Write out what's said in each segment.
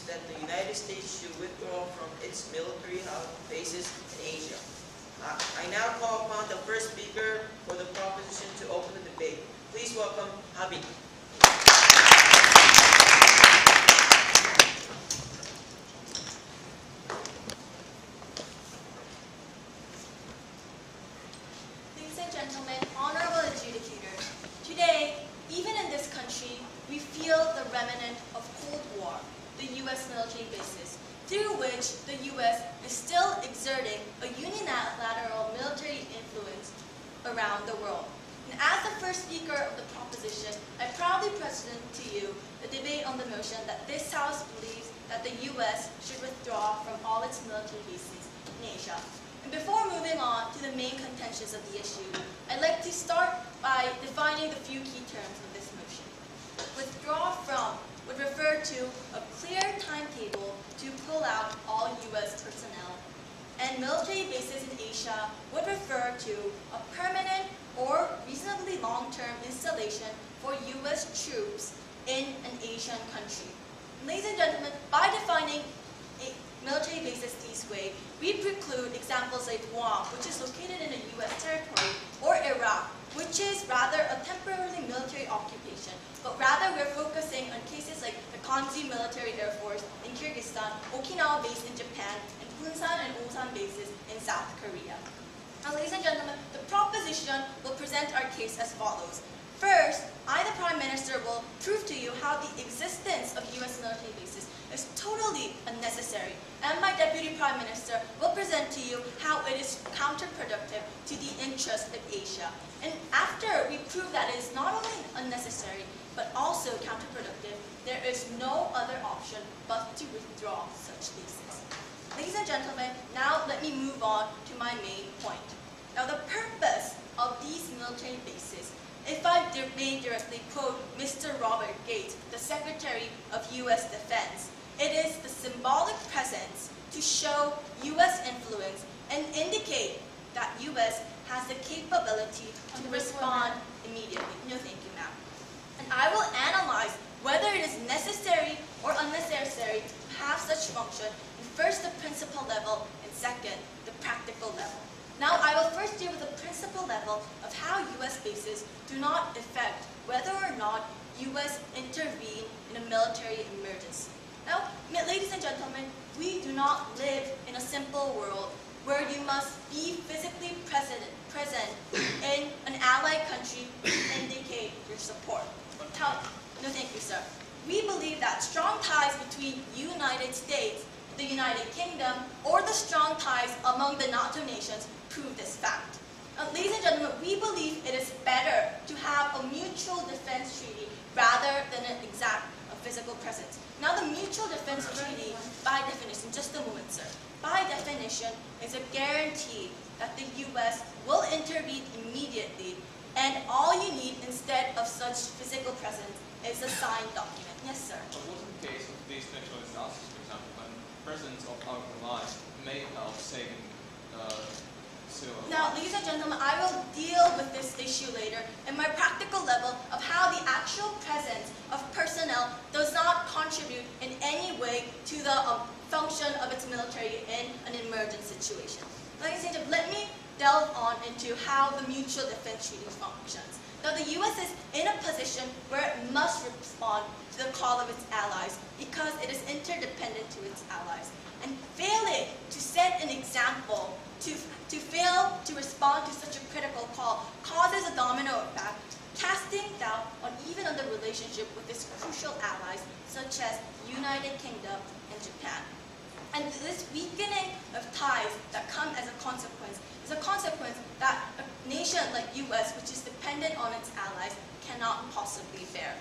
that the United States should withdraw from its military bases in Asia. I now call upon the first speaker for the proposition to open the debate. Please welcome Habib. Ladies and gentlemen, honorable adjudicators, today, even in this country, we feel the remnant of Cold War, the U.S. military bases, through which the U.S. is still exerting a unilateral military influence around the world. And as the first speaker of the proposition, I proudly present to you the debate on the motion that this House believes that the U.S. should withdraw from all its military bases in Asia. And before moving on to the main contentions of the issue, I'd like to start by defining the few key terms of this motion. Withdraw from would refer to a clear timetable to pull out all U.S. personnel, and military bases in Asia would refer to a permanent or reasonably long-term installation for U.S. troops in an Asian country. Ladies and gentlemen, by defining military bases this way, we preclude examples like Guam, which is located in a U.S. territory, or Iraq, which is rather a temporarily military occupation, but rather we're focusing on cases like the Kanzi Military Air Force in Kyrgyzstan, Okinawa base in Japan, and Punsan and Ulsan bases in South Korea. Now, ladies and gentlemen, the proposition will present our case as follows. First, I, the Prime Minister, will prove to you how the existence of U.S. military bases is totally unnecessary, and my Deputy Prime Minister will present to you how it is counterproductive to the interests of Asia. And after we prove that it is not only unnecessary, but also counterproductive, there is no other option but to withdraw such bases. Ladies and gentlemen, now let me move on to my main point. Now, the purpose of these military bases, if I may directly quote Mr. Robert Gates, the Secretary of U.S. Defense, it is the symbolic presence to show U.S. influence and indicate that U.S. has the capability to respond immediately. No, thank you, ma'am. And I will analyze whether it is necessary or unnecessary to have such function in first the principle level and second the practical level. Now, I will first deal with the principle level of how U.S. bases do not affect whether or not U.S. intervene in a military emergency. Now, ladies and gentlemen, we do not live in a simple world where you must be physically present in an allied country to indicate your support. No, thank you, sir. We believe that strong ties between United States, the United Kingdom, or the strong ties among the NATO nations prove this fact. Ladies and gentlemen, we believe it is better to have a mutual defense treaty rather than an exact physical presence. Now, the mutual defense treaty, by definition, just a moment, sir, by definition, is a guarantee that the U.S. will intervene immediately, and all you need instead of such physical presence is a signed document. Yes, sir. But wasn't the case of these natural disasters, for example, when presence of our allies may help saving civil Now, ladies and gentlemen, I will deal with this issue later in my practical level of how the actual presence of personnel does not contribute in any way to the function of its military in an emergent situation. Ladies and gentlemen, let me delve on into how the mutual defense treaty functions. Now, the U.S. is in a position where it must respond to the call of its allies because it is interdependent to its allies. And failing to set an example, to fail to respond to such a critical call causes a domino effect, casting doubt even on the relationship with its crucial allies such as United Kingdom and Japan. And this weakening of ties that come as a consequence is a consequence that a nation like U.S., which is dependent on its allies, cannot possibly bear.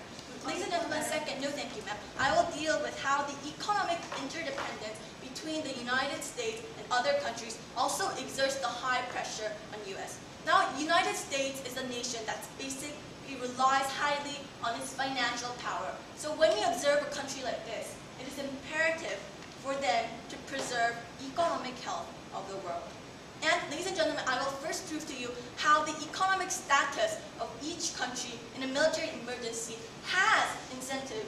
Ladies and gentlemen, second, no thank you, ma'am, I will deal with how the economic interdependence between the United States and other countries also exerts the high pressure on U.S. Now, United States is a nation that basically relies highly on its financial power. So when we observe a country like this, it is imperative for them to preserve economic health of the world. And ladies and gentlemen, I will first prove to you how the economic status of each country in a military emergency has incentive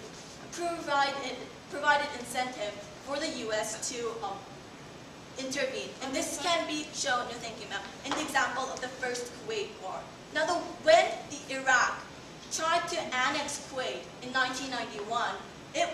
provided provided incentive for the U.S. to intervene. And this can be shown, no thank you ma'am, in the example of the first Kuwait War. Now when the Iraq tried to annex Kuwait in 1991, it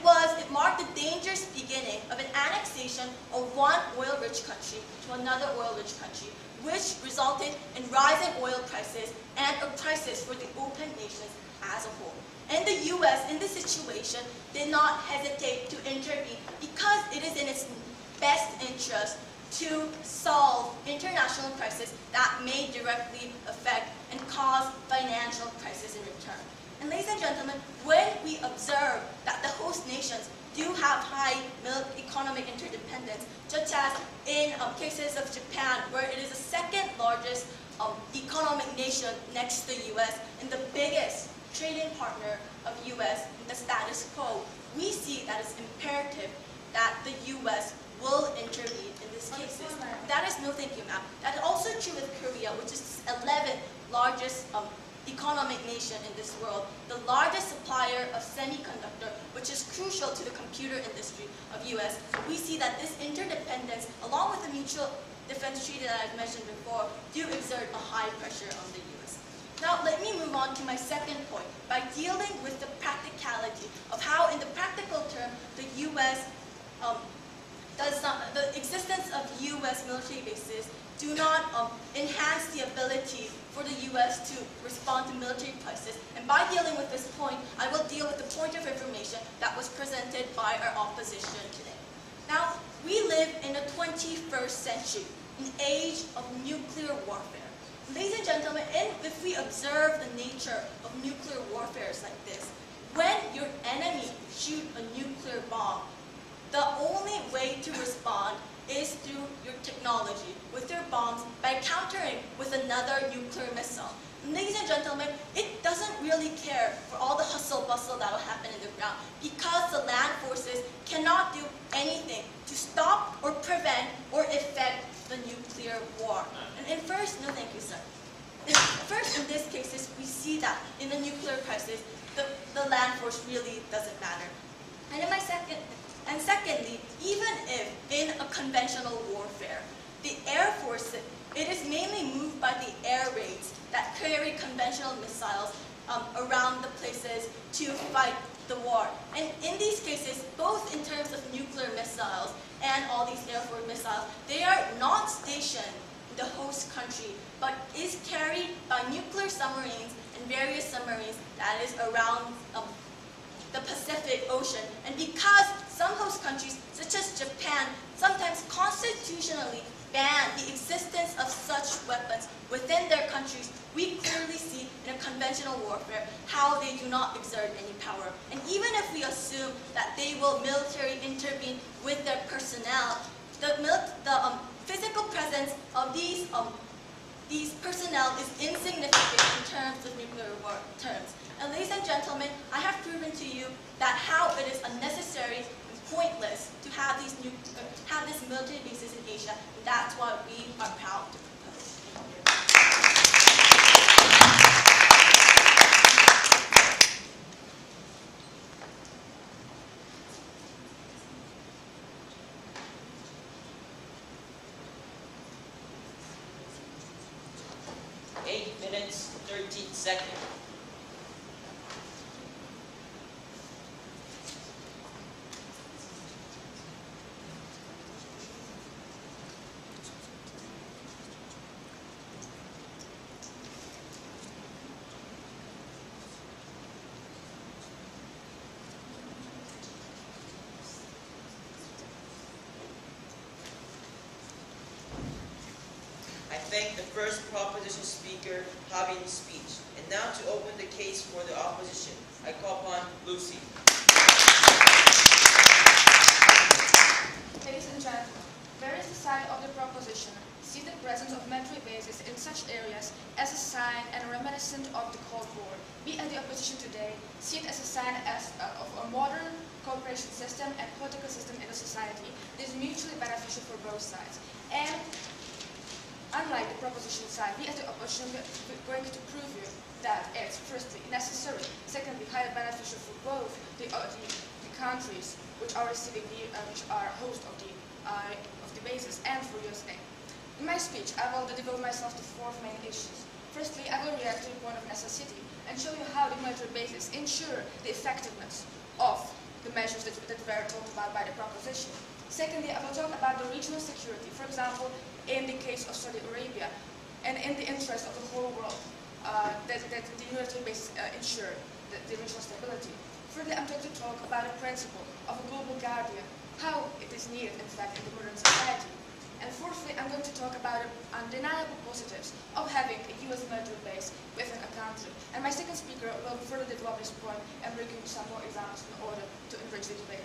marked the dangerous beginning of an annexation of one oil-rich country to another oil-rich country, which resulted in rising oil prices and a crisis for the OPEC nations as a whole. And the U.S. in this situation did not hesitate to intervene because it is in its best interest to solve international crises that may directly affect and cause financial crisis in return. And ladies and gentlemen, when we observe that the host nations do have high economic interdependence, such as in cases of Japan, where it is the second largest economic nation next to the U.S. and the biggest trading partner of U.S. in the status quo, we see that it's imperative that the U.S. will intervene in these cases. That is no thank you ma'am. That is also true with Korea, which is the 11th largest economic nation in this world, the largest supplier of semiconductor, which is crucial to the computer industry of U.S. We see that this interdependence, along with the mutual defense treaty that I've mentioned before, do exert a high pressure on the U.S. Now let me move on to my second point by dealing with the practicality of how, in the practical term, the U.S. The existence of U.S. military bases do not enhance the ability for the U.S. to respond to military crisis. And by dealing with this point, I will deal with the point of information that was presented by our opposition today. Now, we live in the 21st century, an age of nuclear warfare. Ladies and gentlemen, and if we observe the nature of nuclear warfare like this, when your enemy shoots a nuclear bomb, the only way to respond is through your technology, with your bombs, by countering with another nuclear missile. And ladies and gentlemen, it doesn't really care for all the hustle-bustle that will happen in the ground, because the land forces cannot do anything to stop or prevent or affect the nuclear war. And first, no thank you sir. First, in this case, we see that in the nuclear crisis, the land force really doesn't matter. And secondly, even if in a conventional warfare, the Air Force, it is mainly moved by the air raids that carry conventional missiles around the places to fight the war. And in these cases, both in terms of nuclear missiles and all these Air Force missiles, they are not stationed in the host country, but is carried by nuclear submarines and various submarines that is around the Pacific Ocean. And because some host countries, such as Japan, sometimes constitutionally ban the existence of such weapons within their countries, we clearly see in a conventional warfare how they do not exert any power. And even if we assume that they will militarily intervene with their personnel, the physical presence of these personnel is insignificant in terms of nuclear war terms. And ladies and gentlemen, I have proven to you that how it is unnecessary and pointless to have these military bases in Asia, and that's why we are proud to propose. Thank you. 8 minutes, 13 seconds. I thank the first proposition speaker having his speech. And now to open the case for the opposition, I call upon Lucy. Ladies and gentlemen, various side of the proposition see the presence of military bases in such areas as a sign and reminiscent of the Cold War. We at the opposition today see it as a sign of a modern cooperation system and political system in a society that is mutually beneficial for both sides. And unlike the proposition side, we as the opposition are going to prove you that it's firstly necessary, secondly highly beneficial for both the countries which are receiving which are host of the bases, and for USA. In my speech, I will devote myself to 4 main issues. Firstly, I will react to the point of necessity and show you how the military bases ensure the effectiveness of the measures that were talked about by the proposition. Secondly, I will talk about the regional security, for example, in the case of Saudi Arabia, and in the interest of the whole world, that the military bases ensure the regional stability. Thirdly, I'm going to talk about the principle of a global guardian, how it is needed, in fact, in the modern society. And fourthly, I'm going to talk about the undeniable positives of having a US military base within a country. And my second speaker will further develop this point and bring you some more examples in order to enrich the debate.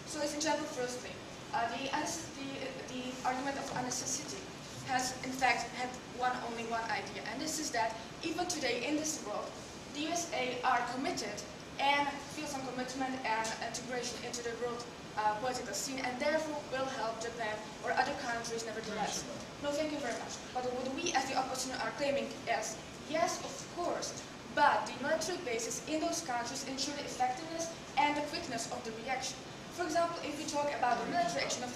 So, ladies and gentlemen, firstly, the argument of unnecessity has, in fact, had only one idea, and this is that even today in this world, the USA are committed and feel some commitment and integration into the world political scene, and therefore will help Japan or other countries nevertheless. No, thank you very much. But what we as the opposition are claiming is, yes, of course, but the military bases in those countries ensure the effectiveness and the quickness of the reaction. For example, if we talk about the military action of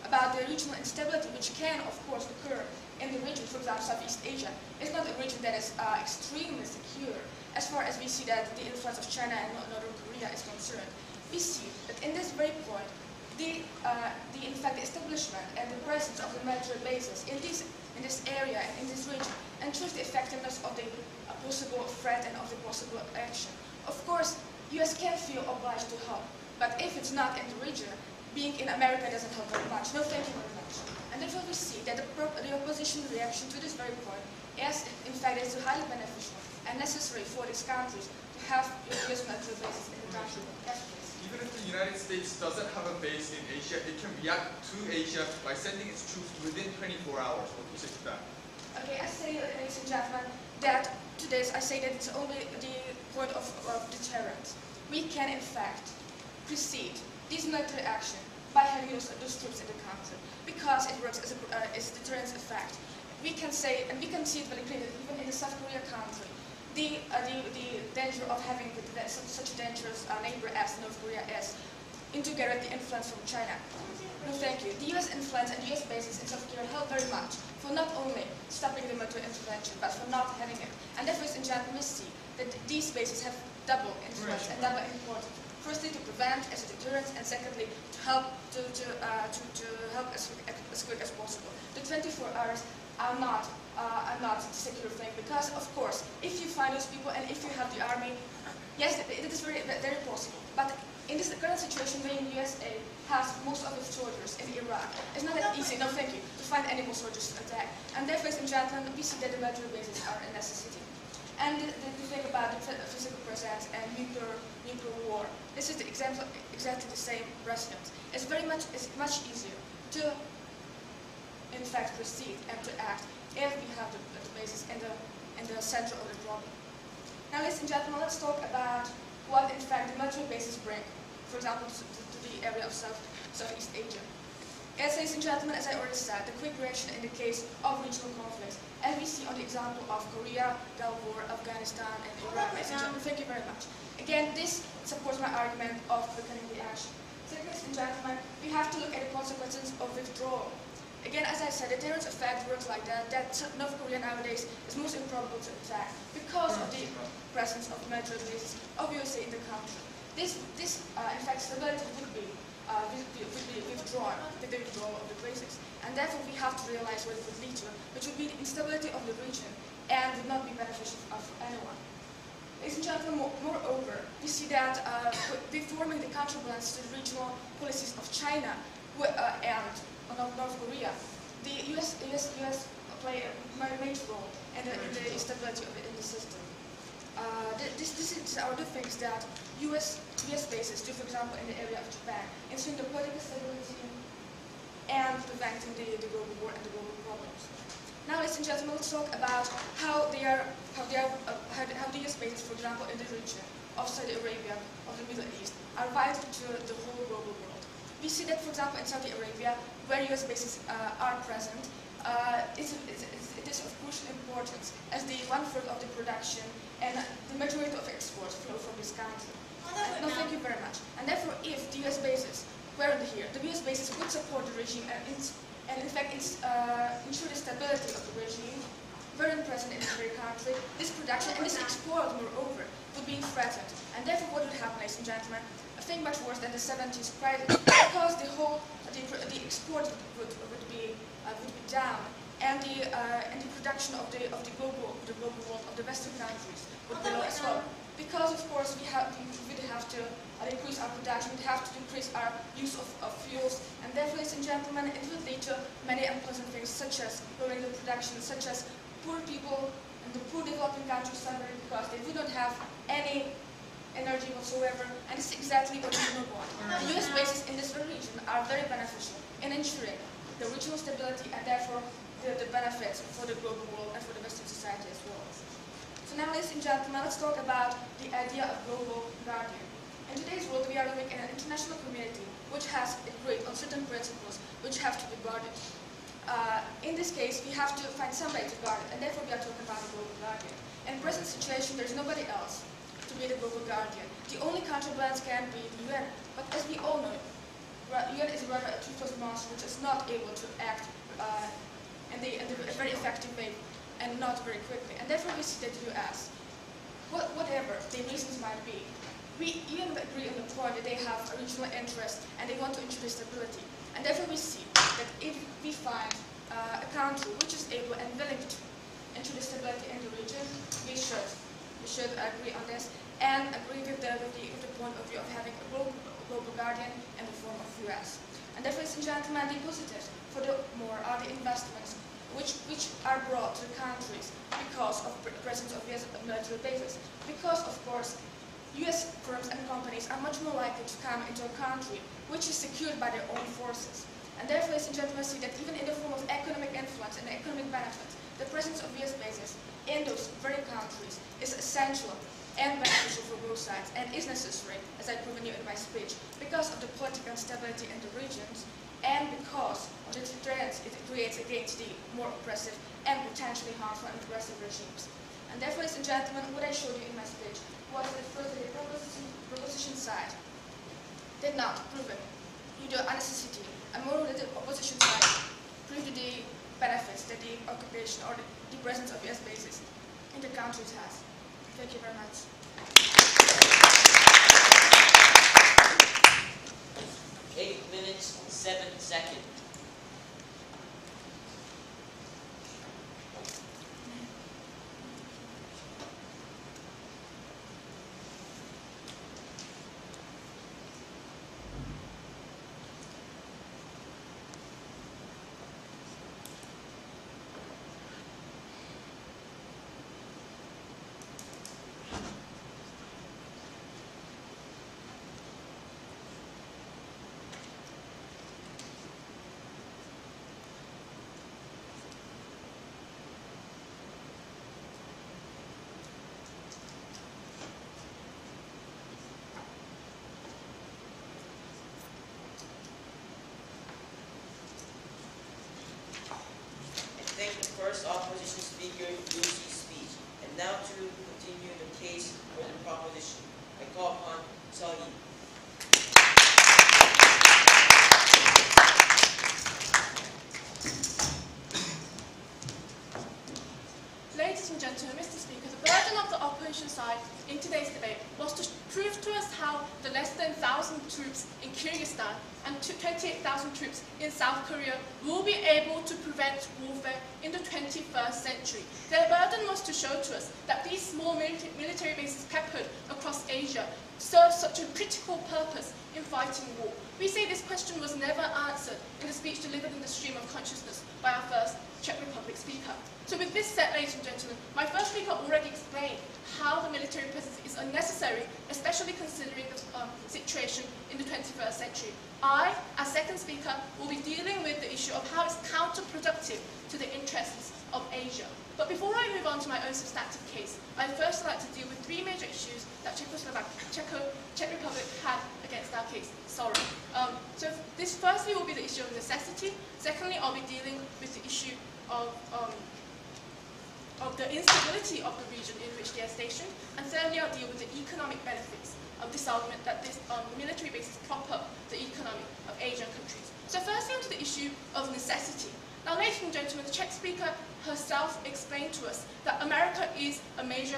about the regional instability, which can, of course, occur in the region, for example, Southeast Asia, it's not a region that is extremely secure, as far as we see that the influence of China and Northern Korea is concerned. We see that in this very point, in fact, the establishment and the presence of the military bases in this area and in this region ensures the effectiveness of the possible threat and of the possible action. Of course, US can feel obliged to help, but if it's not in the region, being in America doesn't help very much. No, thank you very much. And therefore we see that the opposition reaction to this very point is, in fact, is highly beneficial and necessary for these countries to have US military bases in the country. Yes, please. Even if the United States doesn't have a base in Asia, it can react to Asia by sending its troops within 24 hours. What do you say to that? Okay, I say, ladies and gentlemen, that to this I say that it's only the point of deterrence. We can, in fact, precede this military action by having those troops in the country, because it works as a deterrence effect. We can say, and we can see it very clearly, even in the South Korea country, the danger of having such a dangerous neighbor as North Korea is, together the influence from China. No, thank you. The US influence and the US bases in South Korea help very much for not only stopping the military intervention, but for not having it. And therefore, ladies and gentlemen, we see that these bases have double influence and double importance. Firstly, to prevent as a deterrent, and secondly, to help help as quick as possible. The 24 hours are not a secure thing, because of course, if you find those people and if you have the army, yes, it is very possible. But in this current situation, where the USA has most of its soldiers in Iraq, it's not that easy. No, thank you, to find any more soldiers to attack. And therefore, ladies and gentlemen, we see that the military bases are a necessity. And the thing about the physical presence and nuclear war, this is exactly the same precedent. It's much easier to, in fact, proceed and to act if we have the basis in the center of the problem. Now, ladies and gentlemen, let's talk about what, in fact, the military bases bring, for example, to the area of Southeast Asia. Yes, ladies and gentlemen, as I already said, the quick reaction in the case of regional conflicts, as we see on the example of Korea, Gulf War, Afghanistan, and Iraq. Ladies and gentlemen, thank you very much. Again, this supports my argument of quickening the action. So, ladies and gentlemen, we have to look at the consequences of withdrawal. Again, as I said, the deterrence effect works like that North Korea nowadays is most improbable to attack because of the presence of military bases of USA in the country. This in fact, stability would be withdrawn with the withdrawal of the bases. And therefore, we have to realize what it would lead to, which would be the instability of the region and would not be beneficial for anyone. Ladies and gentlemen, moreover, we see that reforming the counterbalance to the regional policies of China and North Korea, the US play a major role in the instability of the system. These are the things that US bases do, for example, in the area of Japan, ensuring the political stability and preventing the global war and the global problems. Now, ladies and gentlemen, let's talk about how the US bases, for example, in the region of Saudi Arabia, of the Middle East, are vital to the whole global world. We see that, for example, in Saudi Arabia, where US bases are present, it is of crucial importance, as the 1/3 of the production and the majority of exports flow from this country. No, thank you very much. And therefore, if the US bases weren't here, the US bases would support the regime and in fact ensure the stability of the regime, weren't present in this very country, this production and this export, moreover, would be threatened. And therefore, what would happen, ladies and gentlemen? I think much worse than the 70s crisis, because the export would be down, and the production of the global world, of the Western countries would be low as well. Because of course we would have to increase our production, we have to increase our use of fuels, and therefore, ladies and gentlemen, it will lead to many unpleasant things, such as lowering the production, such as poor people in the poor developing countries suffering because they do not have any energy whatsoever, and this is exactly what we do not want. The US bases in this region are very beneficial in ensuring the regional stability and therefore the benefits for the global world and for the Western society as well. So now, ladies and gentlemen, let's talk about the idea of global guardian. In today's world, we are living in an international community which has agreed on certain principles which have to be guarded. In this case, we have to find somebody to guard it, and therefore we are talking about a global guardian. In the present situation, there is nobody else to be the global guardian. The only counterbalance can be the UN, but as we all know, the UN is rather a toothless monster which is not able to act in a very effective way and not very quickly. And therefore we see that the US, whatever the reasons might be, we even agree on the point that they have a regional interest and they want to ensure stability. And therefore we see that if we find a country which is able and willing to ensure the stability in the region, we should agree on this and agree with the point of view of having a global guardian in the form of US. And therefore, ladies and gentlemen, the positives for the more are the investments which are brought to the countries because of the presence of US military bases. Because, of course, US firms and companies are much more likely to come into a country which is secured by their own forces. And therefore, ladies and gentlemen, see that even in the form of economic influence and economic benefits, the presence of US bases in those very countries is essential and beneficial for both sides and is necessary, as I've proven you in my speech, because of the political instability in the regions and because of the deterrence it creates against the more oppressive and potentially harmful and aggressive regimes. And therefore, ladies and gentlemen, what I showed you in my speech was that first the proposition side did not prove it due to necessity, and moreover that the opposition side proved the benefits that the occupation or the presence of US bases in the countries has. Thank you very much. 8 minutes, 7 seconds. Thank the first opposition speaker, Lucy's speech. And now to continue the case for the proposition, I call upon Sahi. Ladies and gentlemen, Mr. Speaker, the burden of the opposition side in today's debate was to prove to us how the less than 1,000 troops in Kyrgyzstan and 28,000 troops in South Korea will be able to prevent warfare in the 21st century. Their burden was to show to us that these small military bases peppered across Asia serve such a critical purpose in fighting war. We say this question was never answered in the speech delivered in the stream of consciousness by our first Czech Republic speaker. So with this set, ladies and gentlemen, my first speaker already explained how the military presence is unnecessary, especially considering the situation in the 21st century. I, as second speaker, will be dealing with the issue of how it's counterproductive to the interests of Asia. But before I move on to my own substantive case, I'd first like to deal with 3 major issues that Czech Republic had against our case. Sorry. So this firstly will be the issue of necessity. Secondly, I'll be dealing with the issue of the instability of the region in which they are stationed. And thirdly, I'll deal with the economic benefits this argument that this military bases prop up the economy of Asian countries. So firstly, onto the issue of necessity. Now, ladies and gentlemen, the Czech speaker herself explained to us that America is a major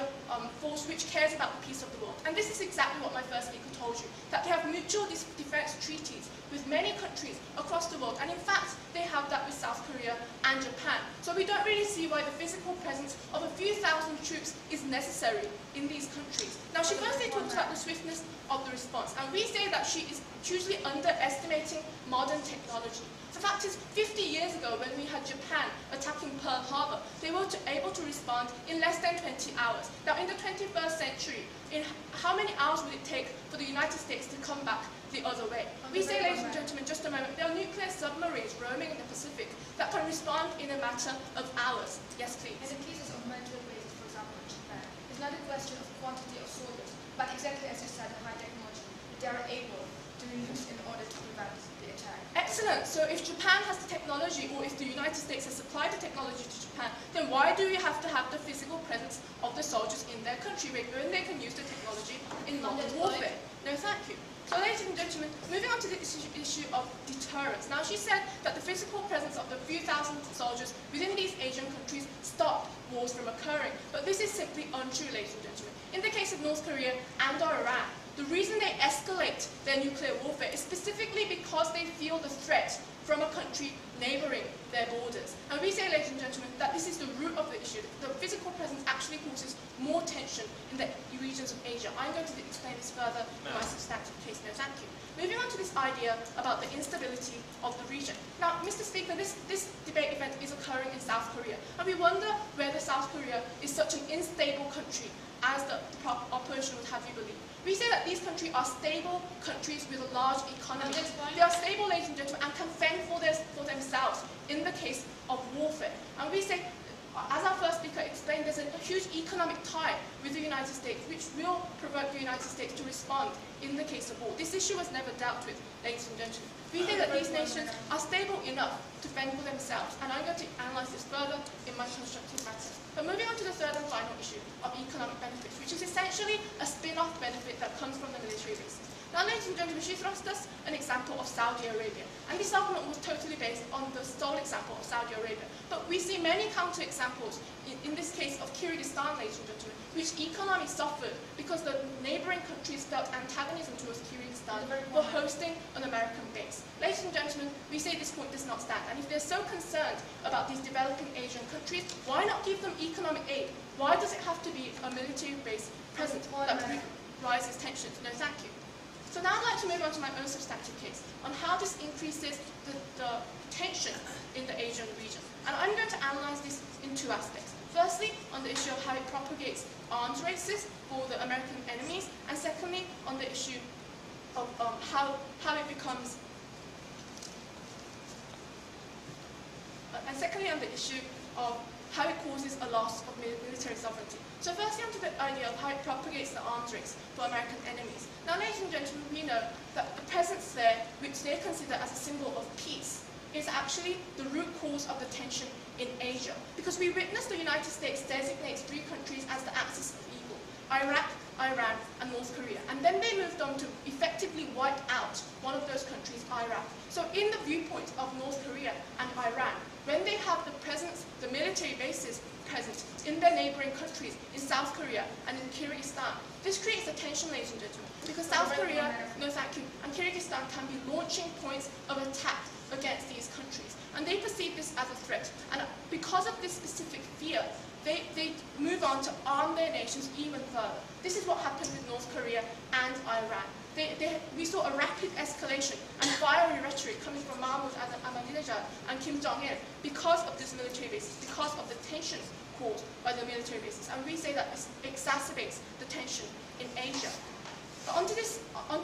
force which cares about the peace of the world. And this is exactly what my first speaker told you, that they have mutual defense treaties with many countries across the world. And in fact, they have that with South Korea and Japan. So we don't really see why the physical presence of a few thousand troops is necessary in these countries. Now, she firstly talks about the swiftness of the response. And we say that she is hugely underestimating modern technology. The fact is, 50 years ago, when we had Japan attacking Pearl Harbor, they were able to respond in less than 20 hours. Now, in the 21st century, in how many hours would it take for the United States to come back the other way? We say, ladies and gentlemen, just a moment, there are nuclear submarines roaming in the Pacific that can respond in a matter of hours. Yes, please. In the cases of military bases, for example, in Japan, it's not a question of quantity of soldiers, but exactly as you said, the high technology that they are able to use in order to prevent the attack. Excellent. So if Japan has the technology, or if the United States has supplied the technology to Japan, then why do you have to have the physical presence of the soldiers in their country when they can use the technology in modern warfare? No, thank you. So, ladies and gentlemen, moving on to the issue of deterrence. Now, she said that the physical presence of the few thousand soldiers within these Asian countries stopped wars from occurring. But this is simply untrue, ladies and gentlemen. In the case of North Korea and Iran, the reason they escalate their nuclear warfare is specifically because they feel the threat from a country neighbouring their borders. And we say, ladies and gentlemen, that this is the root of the issue. The physical presence actually causes more tension in the regions of Asia. I'm going to explain this further in my substantive case. No, thank you. Moving on to this idea about the instability of the region. Now, Mr. Speaker, this debate event is occurring in South Korea. And we wonder whether South Korea is such an unstable country as the opposition would have you believe. We say that these countries are stable countries with a large economy. They are stable, ladies and gentlemen, and can fend for themselves in the case of warfare. And we say, as our first speaker explained, there's a huge economic tie with the United States, which will provoke the United States to respond in the case of war. This issue was never dealt with, ladies and gentlemen. We think that these nations are stable enough to fend for themselves, and I'm going to analyse this further in my constructive matter. But moving on to the third and final issue of economic benefits, which is essentially a spin-off benefit that comes from the military bases. Now, ladies and gentlemen, she thrust us an example of Saudi Arabia, and this argument was totally based on the sole example of Saudi Arabia. But we see many counter-examples, in this case of Kyrgyzstan, ladies and gentlemen, which economy suffered because the neighbouring countries felt antagonism towards Kyrgyzstan for hosting an American base. Ladies and gentlemen, we say this point does not stand, and if they're so concerned about these developing Asian countries, why not give them economic aid? Why does it have to be a military base present that rises tensions? No, thank you. So now I'd like to move on to my own substantive case on how this increases the tension in the Asian region. And I'm going to analyse this in two aspects. Firstly, on the issue of how it propagates arms races for the American enemies, and secondly, on the issue of how it becomes... and secondly, on the issue of how it causes a loss of military sovereignty. So firstly, onto the idea of how it propagates the arms race for American enemies. Now, ladies and gentlemen, we know that the presence there, which they consider as a symbol of peace, is actually the root cause of the tension in Asia. Because we witnessed the United States designate three countries as the axis of evil: Iraq, Iran, and North Korea. And then they moved on to effectively wipe out one of those countries, Iraq. So in the viewpoint of North Korea and Iran, when they have the presence, the military bases present in their neighbouring countries, in South Korea and in Kyrgyzstan, this creates a tension, ladies and gentlemen, because South Korea, no thank you, and Kyrgyzstan can be launching points of attack against these countries. And they perceive this as a threat. And because of this specific fear, they move on to arm their nations even further. This is what happened with North Korea and Iran. We saw a rapid escalation and fiery rhetoric coming from Mahmoud Ahmadinejad and Kim Jong-il because of this military basis, because of the tensions caused by the military bases. And we say that this exacerbates the tension in Asia. But onto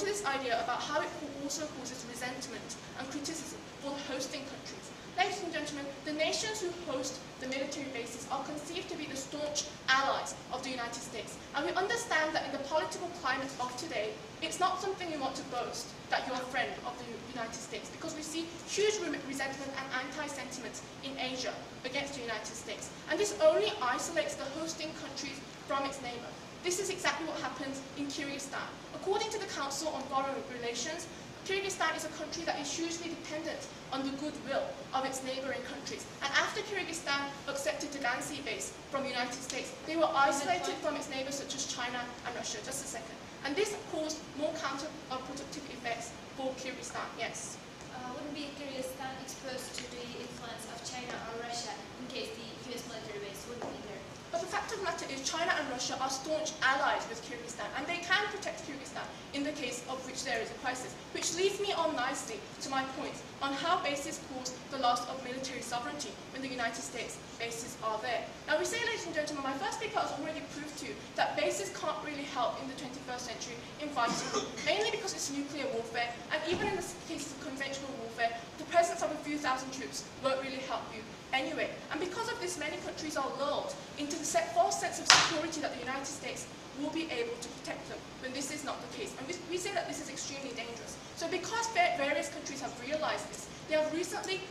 this idea about how it also causes resentment and criticism for the hosting countries. Ladies and gentlemen, the nations who host the military bases are conceived to be the staunch allies of the United States. And we understand that in the political climate of today, it's not something you want to boast that you're a friend of the United States, because we see huge resentment and anti-sentiment in Asia against the United States. And this only isolates the hosting countries from its neighbour. This is exactly what happens in Kyrgyzstan. According to the Council on Foreign Relations, Kyrgyzstan is a country that is hugely dependent on the goodwill of its neighboring countries. And after Kyrgyzstan accepted the Gansi base from the United States, they were isolated from its neighbors such as China and Russia. Just a second. And this caused more counterproductive effects for Kyrgyzstan. Yes? Wouldn't be Kyrgyzstan exposed to the influence of China or Russia in case the US military base wouldn't be there? But the fact of the matter is China and Russia are staunch allies with Kyrgyzstan, and they can protect Kyrgyzstan in the case of which there is a crisis. Which leads me on nicely to my point on how bases cause the loss of military sovereignty when the United States bases are there. Now we say, ladies and gentlemen, my first speaker has already proved to you that bases can't really help in the 21st century in fighting, mainly because it's nuclear warfare, and even in the cases of conventional warfare, the presence of a few thousand troops won't really help you anyway. And because of this, many countries are lulled into the false sense of security that the United States will be able to protect them, when this is not the case. And we say that this is extremely dangerous. So because various countries have realized this, they have recently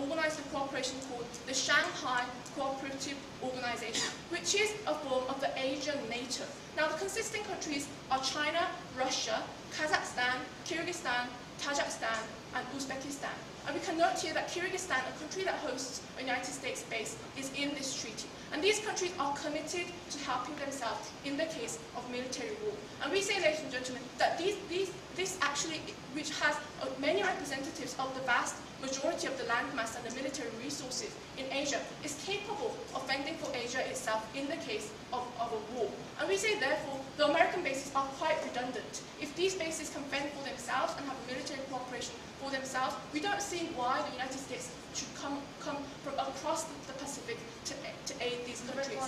organized a cooperation called the Shanghai Cooperative Organization, which is a form of the Asian NATO. Now the consisting countries are China, Russia, Kazakhstan, Kyrgyzstan, Tajikistan, and Uzbekistan. And we can note here that Kyrgyzstan, a country that hosts a United States base, is in this treaty. And these countries are committed to helping themselves in the case of military war. And we say, ladies and gentlemen, that this actually, which has many representatives of the vast majority of the landmass and the military resources in Asia, is capable of fending for Asia itself in the case of a war. And we say, therefore, the American bases are quite redundant. If these bases can fend for themselves and have military cooperation for themselves, we don't see why the United States should come from across the Pacific to aid these countries.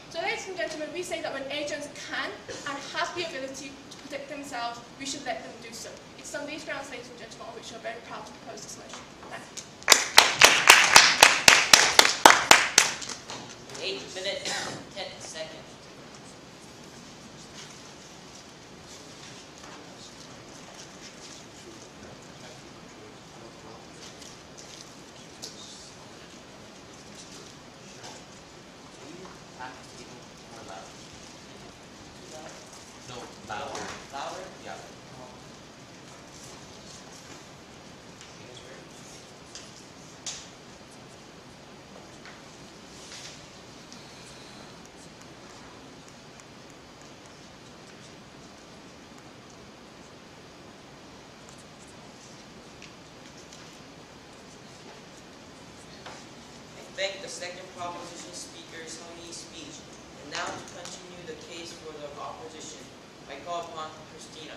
So, ladies and gentlemen, we say that when agents can and have the ability to protect themselves, we should let them do so. It's on these grounds, ladies and gentlemen, on which we are very proud to propose this motion. Thank you. 8 minutes, 10 seconds. No, louder. Louder? Yeah. Thank the second proposition speaker, Sony's speech. And now to continue the case for the opposition, I call upon Christina.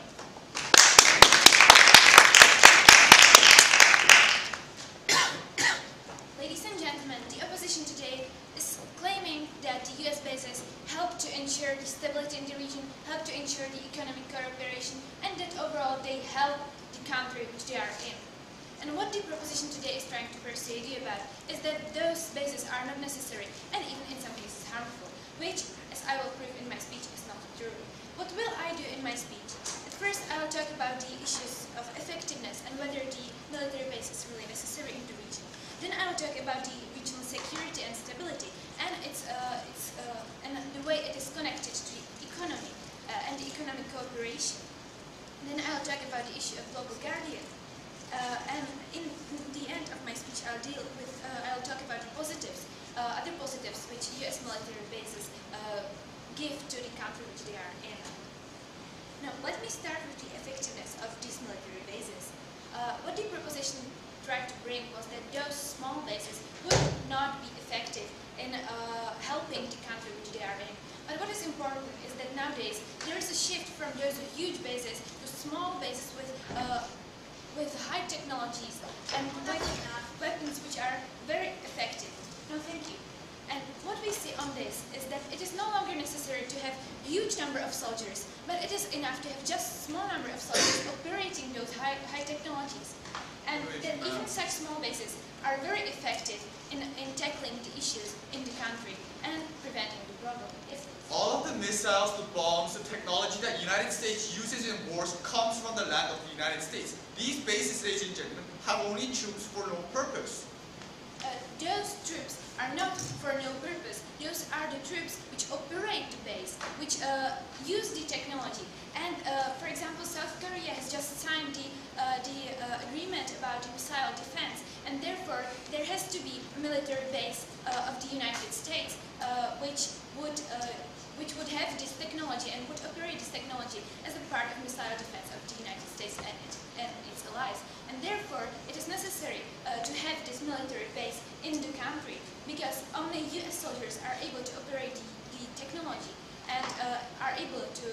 Ladies and gentlemen, the opposition today is claiming that the US bases help to ensure the stability in the region, help to ensure the economic cooperation, and that overall they help the country which they are in. And what the proposition today is trying to persuade you about is that those bases are not necessary and even in some cases harmful, which, as I will prove in my speech, is not true. What will I do in my speech? At first, I will talk about the issues of effectiveness and whether the military base is really necessary in the region. Then I will talk about the regional security and stability and and the way it is connected to the economy and the economic cooperation. Then I will talk about the issue of global guardian. And in the end of my speech, I'll talk about the positives, other positives which U.S. military bases give to the country which they are in. Now, let me start with the effectiveness of these military bases. What the proposition tried to bring was that those small bases would not be effective in helping the country which they are in. But what is important is that nowadays there is a shift from those huge bases to small bases with high technologies and weapons which are very effective. No, thank you. And what we see on this is that it is no longer necessary to have a huge number of soldiers, but it is enough to have just a small number of soldiers operating those high technologies. And that even such small bases are very effective in tackling the issues in the country and preventing the problem. Yes. All of the missiles, the bombs, the technology that the United States uses in wars comes from the land of the United States. These bases, ladies and gentlemen, have only troops for no purpose. those troops are not for no purpose. Those are the troops which operate the base, which use the technology. And for example, South Korea has just signed the agreement about missile defense, and therefore there has to be a military base of the United States, which would have this technology and would operate this technology as a part of missile defense of the United States and its allies. And therefore, it is necessary to have this military base in the country, because only US soldiers are able to operate the technology and are able to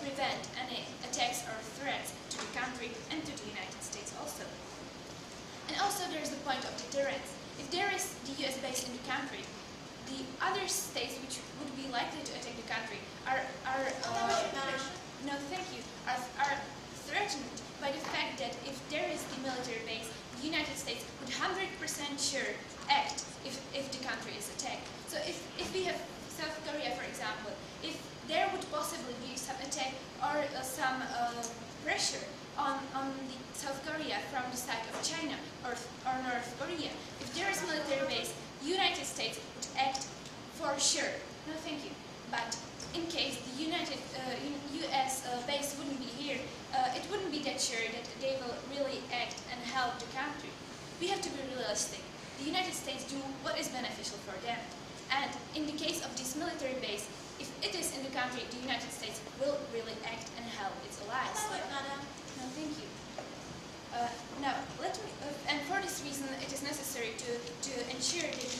prevent any attacks or threats to the country and to the United States also. And also there's the point of deterrence. If there is the US base in the country, the other states which would be likely to attack the country are threatened by the fact that if there is the military base, the United States would 100% sure act if the country is attacked. So if we have South Korea, for example, if there would possibly be some attack or some pressure on the South Korea from the side of China or North Korea, if there is military base, the United States would act for sure. No, thank you. But in case the US base wouldn't be here, it wouldn't be that sure that they will really act and help the country. We have to be realistic. The United States do what is beneficial for them. And in the case of this military base, if it is in the country, the United States will really act and help its allies. No, thank you. Now, and for this reason, it is necessary to ensure that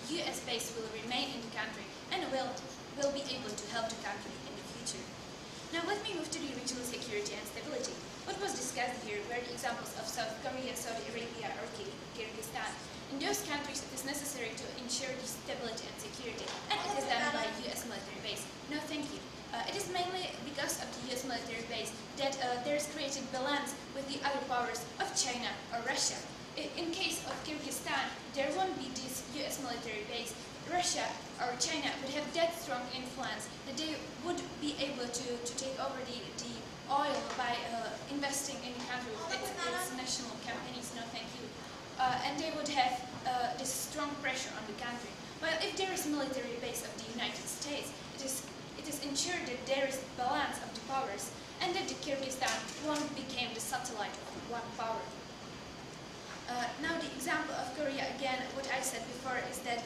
the US base will remain in the country and will be able to help the country in the future. Now, let me move to the regional security and stability. What was discussed here were the examples of South Korea, Saudi Arabia, or Kyrgyzstan. In those countries, it is necessary to ensure the stability and security, and it is done by US military base. No, thank you. It is mainly because of the US military base that there is created balance with the other powers of China or Russia. In case of Kyrgyzstan, there won't be this US military base. Russia or China would have that strong influence that they would be able to take over the oil by investing in the country with its national companies. No, thank you. And they would have this strong pressure on the country. While if there is a military base of the United States, it is ensured that there is balance of the powers and that the Kyrgyzstan won't become the satellite of one power. Now the example of Korea, again, what I said before is that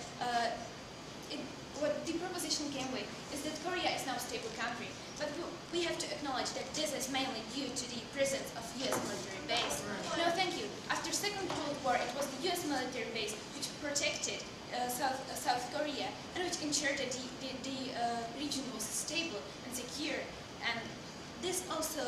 what the proposition came with is that Korea is now a stable country, but we have to acknowledge that this is mainly due to the presence of US military base. No, thank you. After Second World War, it was the US military base which protected South Korea and which ensured that the region was stable and secure. And this also